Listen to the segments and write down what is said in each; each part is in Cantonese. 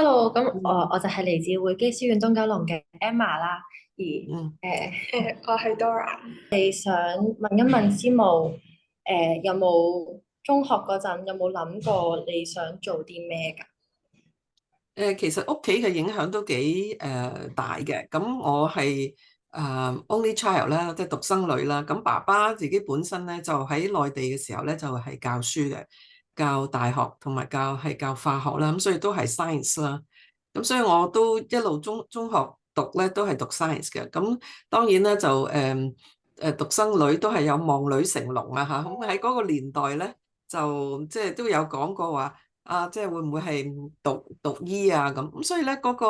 Hello，咁我嗯我就係嚟自匯基書院東九龍嘅 Emma 啦，而嗯我係 Dora。你想問一問師母，有冇中學嗰陣有冇諗過你想做啲咩㗎？其實屋企嘅影響都幾大嘅。咁我係only child 啦，即係獨生女啦。咁爸爸自己本身咧就喺內地嘅時候咧就係教書嘅，教大學同埋教化學啦。咁所以都係 science 啦。咁所以我都一路中學讀咧都係讀 science 嘅。咁當然咧就獨生女都係有望女成龍啊嚇。咁喺嗰個年代咧就即係都有講過話。即係會唔會係讀醫啊咁？所以咧嗰個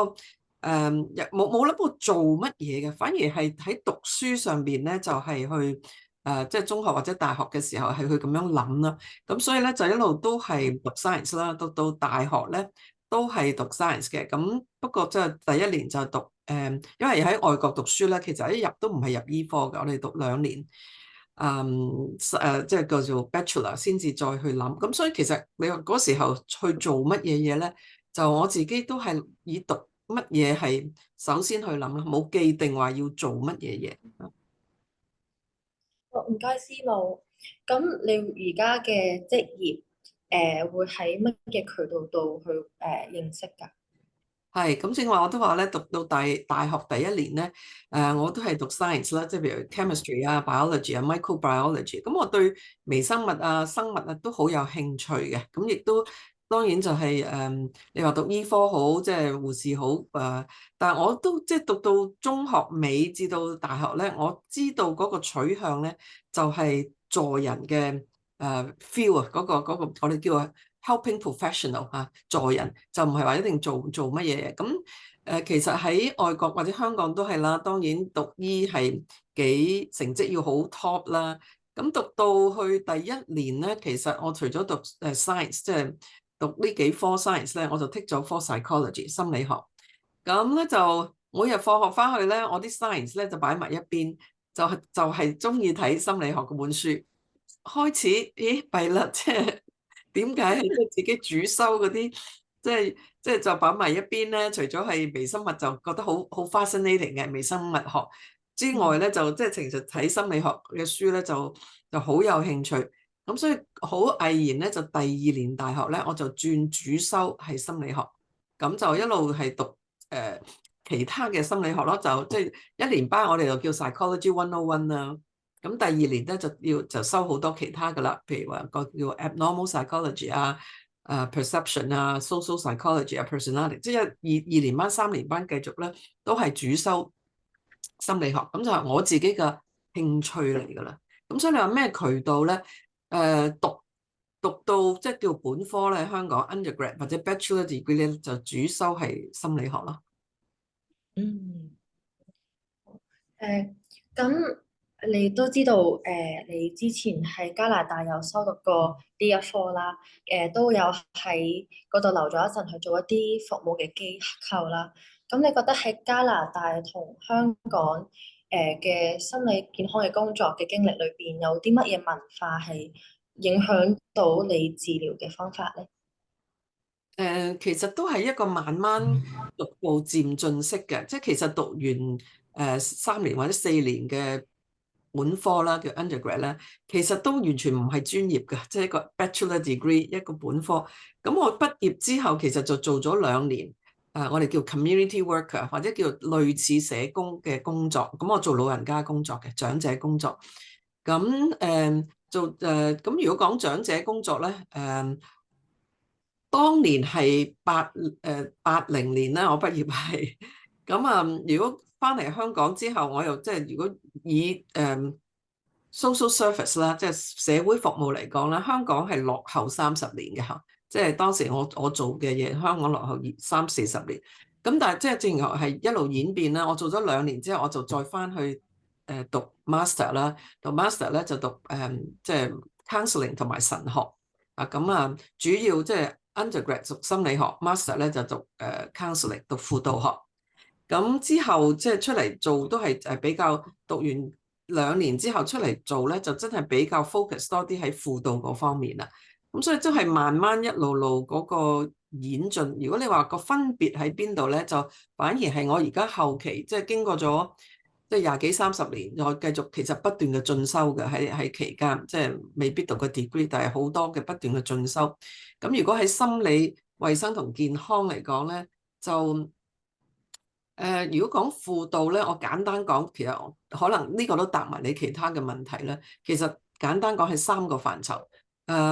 冇諗過做乜嘢嘅，反而係喺讀書上邊咧就係去即係中學或者大學嘅時候係去咁樣諗啦。咁所以咧就一路都係讀 science 啦，讀到大學咧都係讀 science 嘅。咁不過即係第一年就讀因為喺外國讀書咧，其實一入都唔係入醫科嘅，我哋讀2年。即係叫做 Bachelor 先至再去諗，咁所以其實你話嗰時候去做乜嘢嘢咧，就我自己都係以讀乜嘢係首先去諗啦，冇既定話要做乜嘢嘢。唔該師母。咁你而家嘅職業，會喺乜嘅渠道度去認識㗎？係咁正話我都話咧，讀到大學第一年咧，我都係讀 science 啦，即係譬如 chemistry 啊、biology 啊、microbiology。咁我對微生物啊、生物啊都好有興趣嘅。咁亦都當然就係、你話讀醫科好，即係護士好但係我都即係讀到中學尾至到大學咧，我知道嗰個取向咧就係、助人嘅feel 啊，嗰個我哋叫 helping professional 助人就唔係話一定做乜嘢咁。其實喺外國或者香港都係啦，當然讀醫係幾成績要好 top 啦。咁讀到去第一年咧，其實我除咗讀science，即係讀呢幾科 science 咧，我就剔咗科 psychology 心理學。咁咧就每日放學翻去咧，我啲 science 咧就擺埋一邊，就係中意睇心理學嗰本書。開始，咦，弊啦，即係點解係即係自己主修嗰啲，即係就擺埋一邊咧？除咗係微生物，就覺得好 fascinating 嘅微生物學之外咧，就即係其實睇心理學嘅書咧，就好有興趣。咁所以好毅然咧，就第二年大學咧，我就轉主修係心理學，咁就一路係讀其他嘅心理學咯。就即係一年班我哋就叫 Psychology 101啦。咁第二年咧就收好多其他噶啦，譬如話個叫 abnormal psychology 啊、perception 啊、social psychology 啊、personality，即係二年班、3年班繼續咧都係主修心理學，咁就係我自己嘅興趣嚟噶啦。咁所以你話咩渠道咧？讀到即係叫本科咧，香港 undergrad 或者 bachelor degree 咧就主修係心理學咯。嗯。誒，咁你都知道，你之前喺加拿大有修讀過呢一科啦，都有喺嗰度留咗一陣去做一啲服務嘅機構啦。咁你覺得喺加拿大同香港嘅心理健康嘅工作嘅經歷裏邊，有啲乜嘢文化係影響到你治療嘅方法咧？其實都係一個慢慢逐步漸進式嘅，即係其實讀完3年或者4年嘅本科啦，叫 undergrad 咧，其實都完全唔係專業嘅，即係一個 bachelor degree 一個本科。咁我畢業之後，其實就做咗2年，我哋叫 community worker 或者叫類似社工嘅工作。咁我做老人家工作嘅長者工作。咁咁如果講長者工作咧，當年係80年啦，我畢業係咁啊。如果翻嚟香港之後，我又即係如果以social service 啦，即係社會服務嚟講啦，香港係落後30年嘅嚇。即係當時我做嘅嘢，香港落後30-40年。咁但係即係正如係一路演變啦。我做咗2年之後，我就再翻去讀 master 啦。讀 master 咧就讀即係 counseling 同埋神學咁啊。主要即係 undergrad 讀心理學，master 咧就讀counseling 讀輔導學。咁之後即係出嚟做都係比較讀完2年之後出嚟做咧，就真係比較 focus 多啲喺輔導嗰方面啦。咁所以真係慢慢一路路嗰個演進。如果你話個分別喺邊度咧，就反而係我而家後期即係經過咗即係廿幾30年，我繼續其實不斷嘅進修嘅喺期間，即係未必讀個 degree，但係好多嘅不斷嘅進修。咁如果喺心理衛生同健康嚟講咧，就如果講輔導咧，我簡單講，其實可能呢個都答埋你其他嘅問題咧。其實簡單講係3個範疇。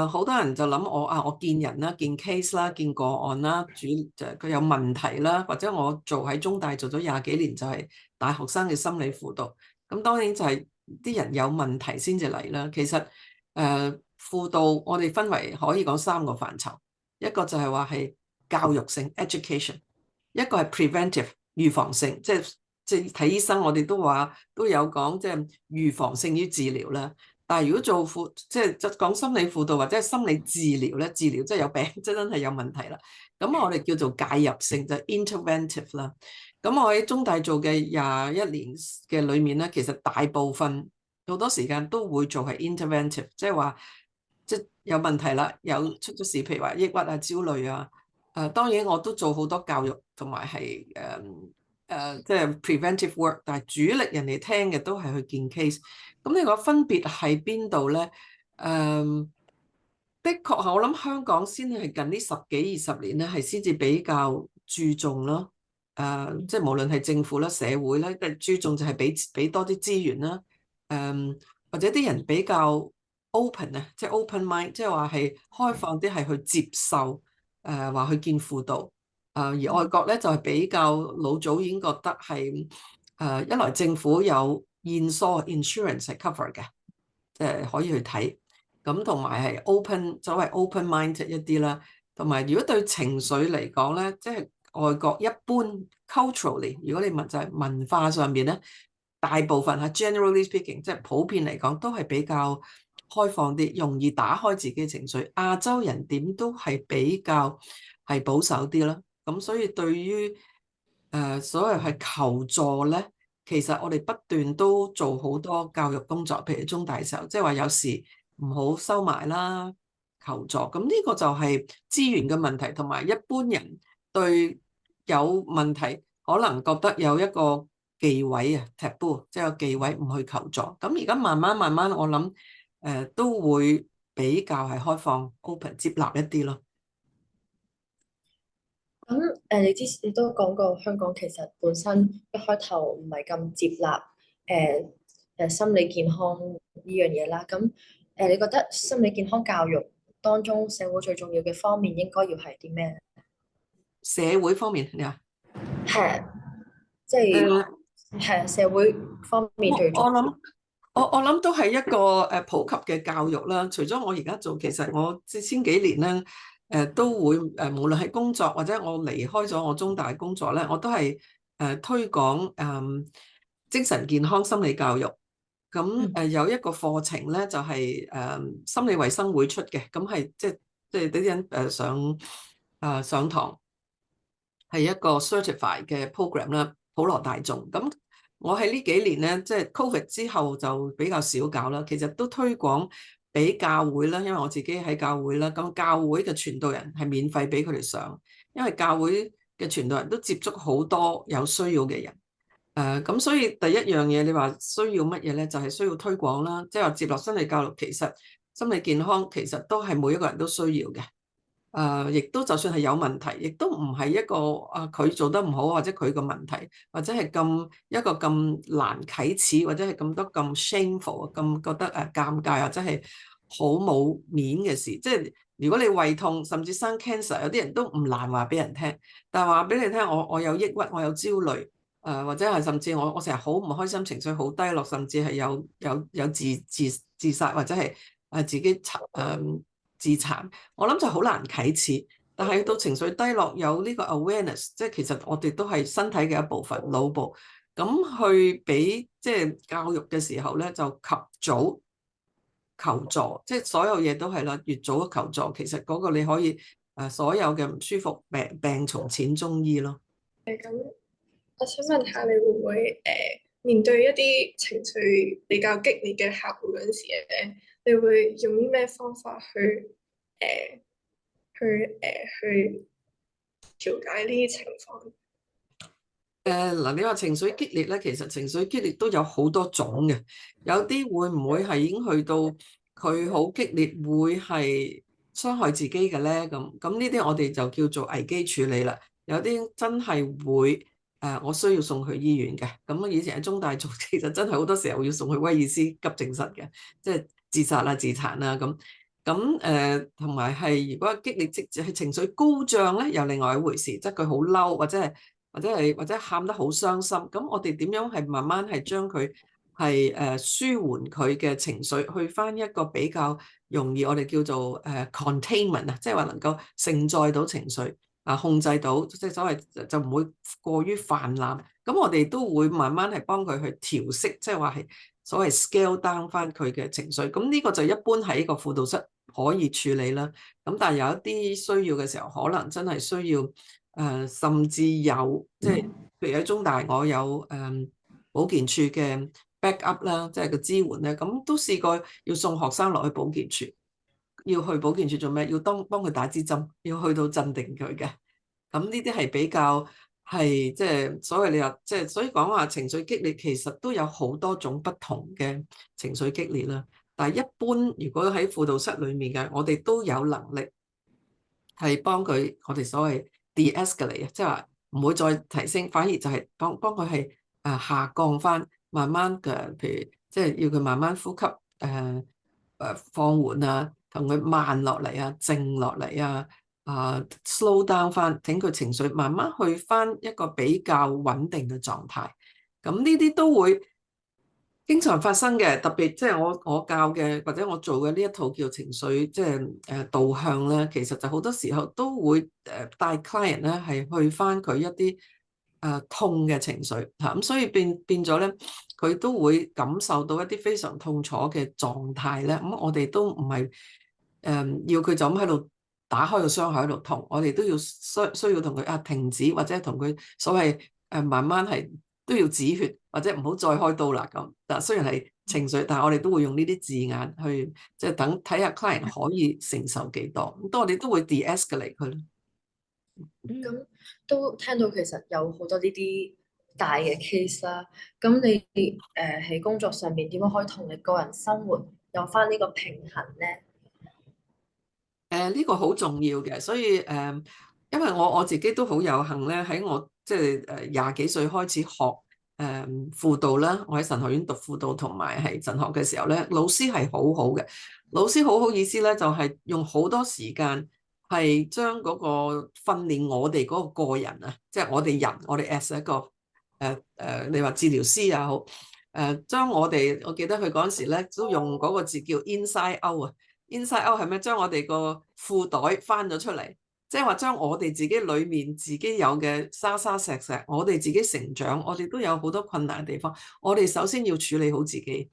好多人就諗我見人啦，見 case 啦，見個案啦，就佢有問題啦，或者我做喺中大做咗廿幾年，就係大學生嘅心理輔導。咁當然就係啲人有問題先至嚟啦。其實輔導我哋分為可以講3個範疇，一個就係話係教育性 education，一個係 preventive。預防性，即係睇醫生，我哋都有講，即係預防勝於治療啦。但係如果即係講心理輔導或者係心理治療咧，治療即係有病，即係真係有問題啦。咁我哋叫做介入性，就係 interventive 啦。咁我喺中大做嘅21年嘅裏面咧，其實大部分好多時間都會做係 interventive，即係話即係有問題啦，有出咗事，譬如話抑鬱啊、焦慮啊。當然我都做好多教育同埋係即係 preventive work，但係主力人哋聽嘅都係去見 case。咁你個分別喺邊度咧？的確係我諗香港先係近呢10幾20年咧，係先至比較注重咯。即係無論係政府啦、社會啦，注重就係俾多啲資源啦。或者啲人比較 open 啊，即係 open mind，即係話係開放啲，係去接受。話去見輔導。而外國咧就係比較老早已經覺得係一來政府有現疏 insurance 係 cover 嘅，即係可以去睇。咁同埋係 open，所謂 open mind 一啲啦。同埋如果對情緒嚟講咧，即係外國一般 culturally，如果你問就係文化上面咧，大部分係 generally speaking，即係普遍嚟講都係比較開放啲，容易打開自己嘅情緒。亞洲人點都係比較係保守啲啦。咁所以對於所謂係求助咧，其實我哋不斷都做好多教育工作，譬如中大時候，即係話有時唔好收埋啦，求助。咁呢個就係資源嘅問題，同埋一般人對有問題可能覺得有一個忌諱啊 taboo，即係有忌諱唔去求助。咁而家慢慢慢慢，我諗都會比較係開放 open 接納一啲咯。咁你都講過香港其實本身一開頭唔係咁接納心理健康呢樣嘢啦。咁你覺得心理健康教育當中社會最重要嘅方面應該要係啲咩咧？社會方面，你話係即係誒，係社會方面我最重要。我諗我諗都係一個普及嘅教育啦。除咗我而家做，其實我之前幾年咧都會無論係工作或者我離開咗我中大工作咧，我都係推廣精神健康心理教育。咁嗯有一個課程咧就係心理衛生會出嘅，咁係即係啲人上堂。係一個 certified 嘅 program 啦，普羅大眾。咁我喺呢幾年咧，即係 Covid 之後就比較少搞啦。其實都推廣俾教會啦，因為我自己喺教會啦。咁教會嘅傳道人係免費俾佢哋上，因為教會嘅傳道人都接觸好多有需要嘅人。咁所以第一樣嘢，你話需要乜嘢咧？就係需要推廣啦，即係話接落心理教育，其實心理健康其實都係每一個人都需要嘅。亦都就算係有問題，亦都唔係一個佢做得唔好，或者佢個問題，或者係一個咁難啟齒，或者係咁多咁 shameful，咁覺得尷尬，或者係好冇面嘅事。即係如果你胃痛，甚至生 cancer，有啲人都唔難話俾人聽，但係話俾你聽，我有抑鬱，我有焦慮，或者係甚至我成日好唔開心，情緒好低落，甚至係有自殺，或者係自己自殘。我諗就好難啟齒，但係到情緒低落有呢個 awareness，即係其實我哋都係身體嘅一部分，腦部。咁去俾即係教育嘅時候咧，就及早求助，即係所有嘢都係啦，越早求助，其實嗰個你可以所有嘅唔舒服病從淺中醫咯。咁我想問下，你會唔會面對一啲情緒比較激烈嘅客戶嗰陣時咧，你會用啲咩方法去誒去調解呢啲情況？嗱，你話情緒激烈咧，其實情緒激烈都有好多種嘅，有啲會唔會係已經去到佢好激烈，會係傷害自己嘅咧？咁呢啲我哋就叫做危機處理啦。有啲真係會我需要送去醫院嘅。咁以前喺中大做，其實真係好多時候要送去威爾斯急症室嘅，即係自殺啦、自殘啦咁。同埋係如果激烈即係情緒高漲咧，又另外一回事，即係佢好嬲或者喊得好傷心，咁我哋點樣係慢慢係將佢係舒緩佢嘅情緒，去翻一個比較容易我哋叫做containment啊，即係話能夠承載到情緒啊，控制到即係所謂就唔會過於泛濫。咁我哋都會慢慢係幫佢去調適，即係話係所謂 scale down 翻佢嘅情緒。咁呢個就一般喺個輔導室可以處理啦。咁但係有一啲需要嘅時候，可能真係需要。甚至有即係，譬如喺中大，我有保健處嘅 backup 啦，即係個支援咧。咁都試過要送學生落去保健處，要去保健處做咩？要幫佢打支針，要去到鎮定佢嘅。咁呢啲係比較係即係所謂你話即係，所以講話情緒激烈，其實都有好多種不同嘅情緒激烈啦。但係一般如果喺輔導室裡面嘅，我哋都有能力係幫佢，我哋所謂de-escalate 啊，即係話唔會再提升，反而就係幫佢係下降翻，慢慢嘅，譬如即係要佢慢慢呼吸，放緩啊，同佢慢落嚟啊，靜落嚟啊，slow down 翻，等佢情緒慢慢去翻一個比較穩定嘅狀態。咁呢啲都會經常發生嘅，特別即係我教嘅或者我做嘅呢一套叫情緒即係導向咧，其實就好多時候都會帶 client 咧係去翻佢一啲痛嘅情緒嚇，咁所以變咗咧，佢都會感受到一啲非常痛楚嘅狀態咧。咁我哋都唔係要佢就咁喺度打開個傷口喺度痛，我哋都要需要同佢停止，或者同佢所謂慢慢係都要止血，或者唔好再開刀啦咁。但雖然係情緒，但係我哋都會用呢啲字眼去即係等睇下 client 可以承受幾多，咁我哋都會 de-escalate 佢咯。咁都聽到其實有好多呢啲大嘅 case 啦。咁你喺工作上面點樣可以同你個人生活有翻呢個平衡咧？呢個好重要嘅，所以因為我自己都好有幸咧，喺我即係廿幾歲開始學輔導啦，我喺神學院讀輔導同埋係神學嘅時候咧，老師係好好嘅。老師好好意思咧，就係用好多時間係將嗰個訓練我哋嗰個人啊，即係我哋人，我哋 as 一個你話治療師也好，將我記得佢嗰陣時咧都用嗰個字叫 inside out 啊。inside out 係咩？將我哋個褲袋翻咗出嚟，即係話將我哋自己裏面自己有嘅沙沙石石，我哋自己成長，我哋都有好多困難嘅地方。我哋首先要處理好自己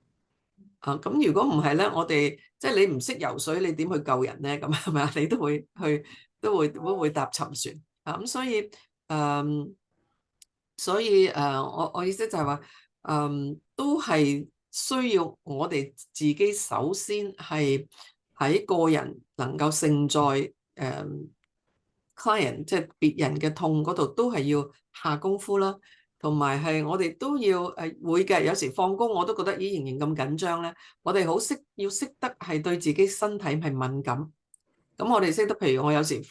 啊！咁如果唔係咧，我哋即係你唔識游水，你點去救人咧？咁係咪啊？你都會搭沉船啊！咁所以我意思就係話，都係需要我哋自己首先係喺個人能夠承載client 即係別人嘅痛嗰度，都係要下功夫啦。同埋係我哋都要會嘅，有時放工我都覺得咦仍然咁緊張咧。我哋要識得係對自己身體係敏感。咁我哋識得，譬如我有時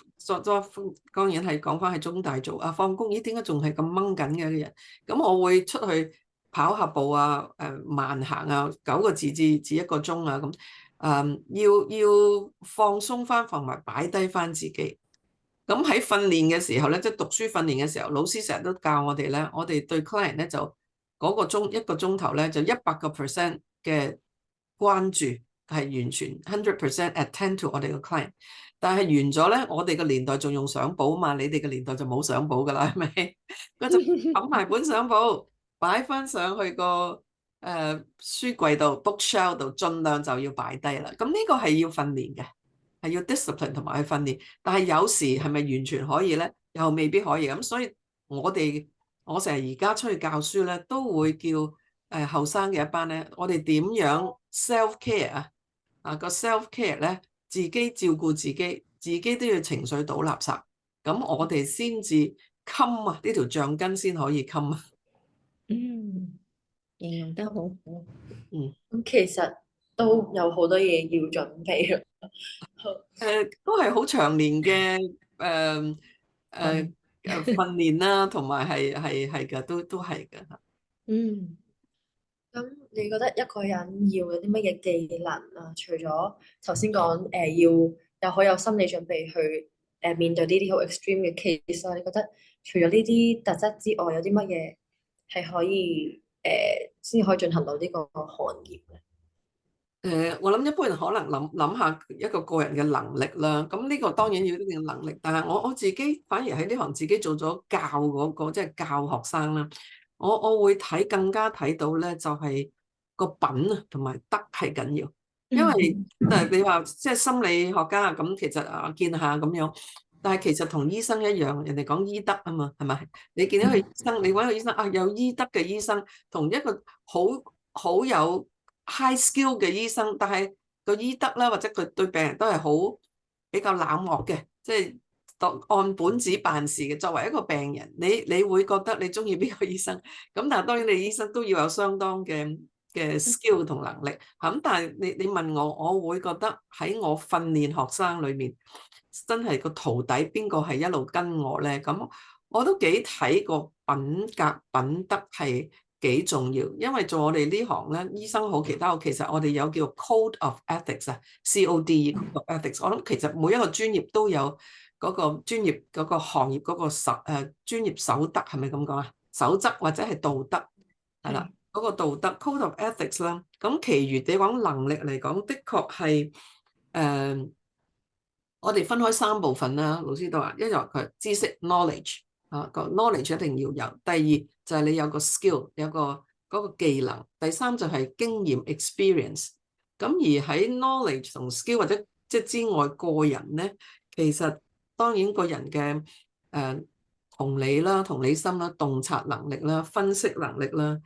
當然係講翻喺中大做放工，咦點解仲係咁掹緊嘅人？咁我會出去跑下步啊，慢行啊，9個字至1個鐘啊咁。要放鬆翻，同埋擺低翻自己。咁喺訓練嘅時候咧，即係讀書訓練嘅時候，老師成日都教我哋咧，我哋對 client 咧就嗰個鐘1個鐘頭咧就100% 嘅關注，係完全100% attend to 我哋個 client。但係完咗咧，我哋個年代仲用相簿嘛，你哋嘅年代就冇相簿噶啦，係咪？佢就揞埋本相簿，擺翻上去個書櫃度 bookshelf 度，盡量就要擺低啦。咁呢個係要訓練嘅。係要 discipline 同埋去訓練，但係有時係咪完全可以咧？又未必可以咁，所以我成日而家出去教書咧，都會叫後生嘅一班咧，我哋點樣 self care 個 self care 咧，自己照顧自己，自己都要情緒倒垃圾咁我哋先至襟啊，呢條橡筋先可以襟啊。嗯，形容得好好。嗯，咁其實都有好多嘢要準備咯。好，都係好長年嘅誒誒嗯訓練啦，同埋係嘅，都係嘅。嗯。咁你覺得一個人要有啲乜嘢技能啊？除咗頭先講要有好有心理準備去面對呢啲好 extreme 嘅 case 啦，你覺得除咗呢啲特質之外，有啲乜嘢係可以先可以進行到呢個行業咧？我諗一般人可能諗下一個個人嘅能力啦，咁呢個當然要一定嘅能力，但係我自己反而喺呢行自己做咗教嗰個，即係教學生啦，我會更加睇到咧，就係個品啊同埋德係緊要，因為嗯你話即係心理學家咁，其實見下咁樣，但係其實同醫生一樣，人哋講醫德啊嘛，係咪？你見到個醫生，你揾個醫生啊，有醫德嘅醫生，同一個好有 high skill 嘅醫生，但係個醫德啦，或者佢對病人都係好比較冷漠嘅，即係當按本子辦事嘅。作為一個病人，你會覺得你中意邊個醫生？咁但係當然你醫生都要有相當嘅 skill 同能力。咁但係你問我，我會覺得喺我訓練學生裏面，真係個徒弟邊個係一路跟我咧？咁我都幾睇個品格品德係幾重要，因為做我哋呢行咧，醫生好，其他好，其實我哋有叫 Code of Ethics 啊，CODE Code of Ethics。我諗其實每一個專業都有嗰個專業嗰個行業嗰個專業守則，係咪咁講啊？守則或者係道德係啦，嗰個道德 Code of Ethics 啦。咁其餘你講能力嚟講，的確係我哋分開三部分啦。老師都話，一就佢知識 knowledge。個 knowledge 一定要有。第二就係你有個 skill，有嗰個技能。第三就係經驗 experience。咁而喺 knowledge 同 skill 或者即係之外，個人咧，其實當然個人嘅同理啦、同理心啦、洞察能力啦、分析能力啦，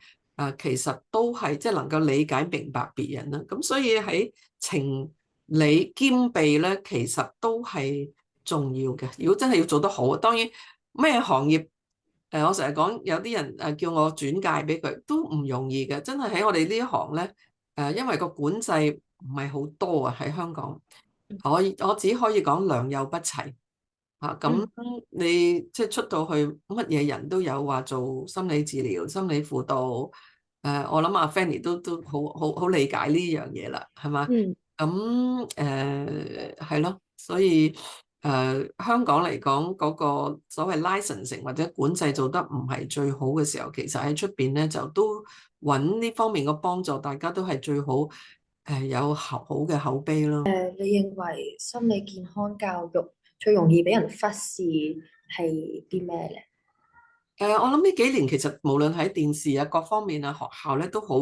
其實都係即係能夠理解明白別人啦。咁所以喺情理兼備咧，其實都係重要嘅。如果真係要做得好，當然咩行業我成日講有啲人叫我轉介俾佢，都唔容易嘅。真係喺我哋呢一行咧，因為個管制唔係好多啊，喺香港，我只可以講良莠不齊嚇。咁你即係出到去乜嘢人都有，話做心理治療、心理輔導。我諗阿 Fanny 都好理解呢樣嘢啦，係嘛？嗯咁係咯，所以香港嚟講嗰個所謂 licensing 或者管制做得唔係最好嘅時候，其實喺出邊咧就都揾呢方面嘅幫助，大家都係最好有好嘅口碑咯。你認為心理健康教育最容易俾人忽視係啲咩咧？我諗呢幾年其實無論喺電視啊各方面啊學校咧都好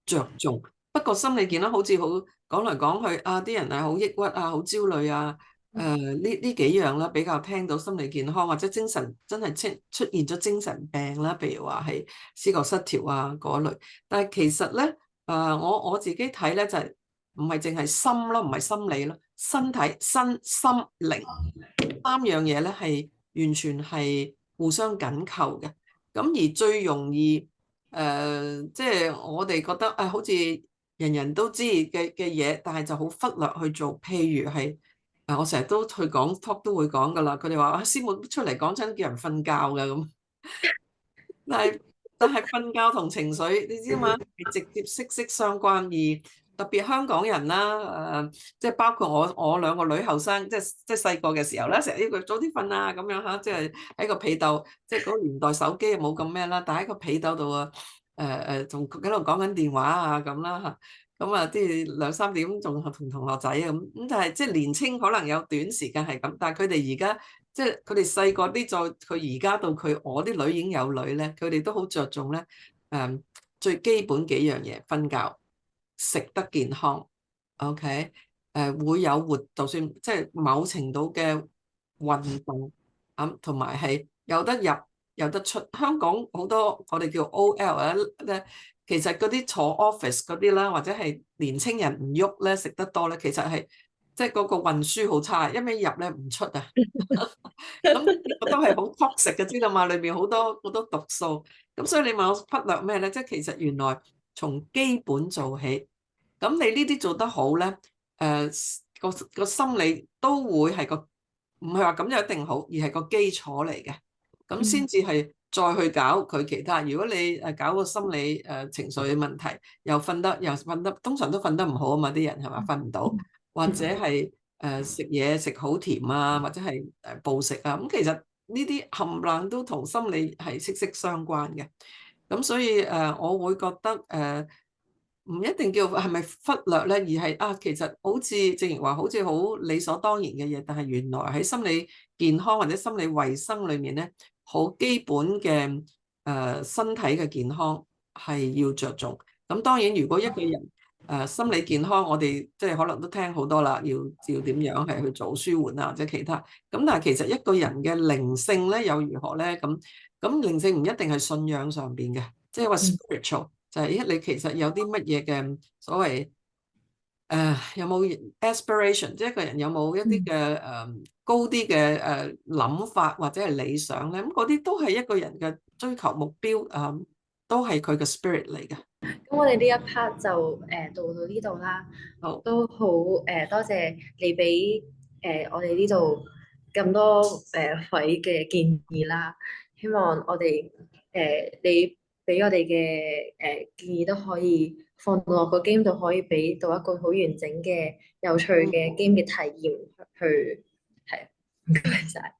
着重，不過心理健康好似好講嚟講去啊，啲人係好抑鬱啊，好焦慮啊，呢幾樣啦，比較聽到心理健康或者精神真係出現咗精神病啦，譬如話係思覺失調啊嗰類。但係其實咧，我自己睇咧就係唔係淨係心咯，唔係心理咯，身體身心靈三樣嘢咧係完全係互相緊扣嘅。咁而最容易即係我哋覺得好似人人都知嘅嘢，但係就好忽略去做。譬如係我成日都去講 talk 都會講噶啦，佢哋話師母出嚟講親叫人瞓覺㗎咁，但係瞓覺同情緒你知嘛，係直接息息相關。而特別香港人啦，即係包括我兩個女後生，即係細個嘅時候咧，成日要佢早啲瞓啊咁樣嚇，即係喺個被竇，即係嗰個年代手機冇咁咩啦，但喺個被竇度啊，仲喺度講緊電話啊咁啦嚇，咁啊啲兩三點仲同同學仔啊咁，但係即係年青可能有短時間係咁，但係佢哋而家即係佢哋細個啲，再佢而家到我啲女已經有女咧，佢哋都好着重咧最基本幾樣嘢，瞓覺。食得健康，OK，會有就算即係某程度嘅運動同埋係有得入有得出。香港好多我哋叫 OL 咧，其實嗰啲坐 office 嗰啲啦，或者係年青人唔喐咧，食得多咧，其實係即係嗰個運輸好差，一味入咧唔出啊。咁呢個都係好 toxic 嘅，知道嘛？裏面好多好多毒素。咁所以你問我忽略咩咧？即係其實原來從基本做起，咁你呢啲做得好咧，個心理都會係個，唔係話咁就一定好，而係個基礎嚟嘅。咁先至係再去搞佢其他。如果你搞個心理情緒嘅問題，又瞓得，通常都瞓得唔好啊嘛，啲人係咪瞓唔到，或者係食嘢食好甜啊，或者係暴食啊。咁其實呢啲冚唪唥都同心理係息息相關嘅。咁所以我會覺得唔一定叫係咪忽略咧，而係其實好似正如話，好似好理所當然嘅嘢，但係原來喺心理健康或者心理衞生裏面咧，好基本嘅身體嘅健康係要着重。咁當然，如果一個人心理健康，我哋即係可能都聽好多啦，要點樣係去做舒緩啊，或者其他。咁但係其實一個人嘅靈性咧又如何咧？咁靈性唔一定係信仰上邊嘅，即係話 spiritual 就係你其實有啲乜嘢嘅所謂有冇 aspiration，即係一個人有冇一啲嘅高啲嘅諗法或者係理想咧？咁嗰啲都係一個人嘅追求目標，都係佢嘅 spirit 嚟嘅。咁我哋呢一 part 就到呢度啦。好，都好多謝你俾我哋呢度咁多位嘅建議啦。希望我哋你俾我哋嘅建議都可以放到落個 game 度，可以俾到一個好完整嘅有趣嘅 game 嘅體驗去係。唔該晒。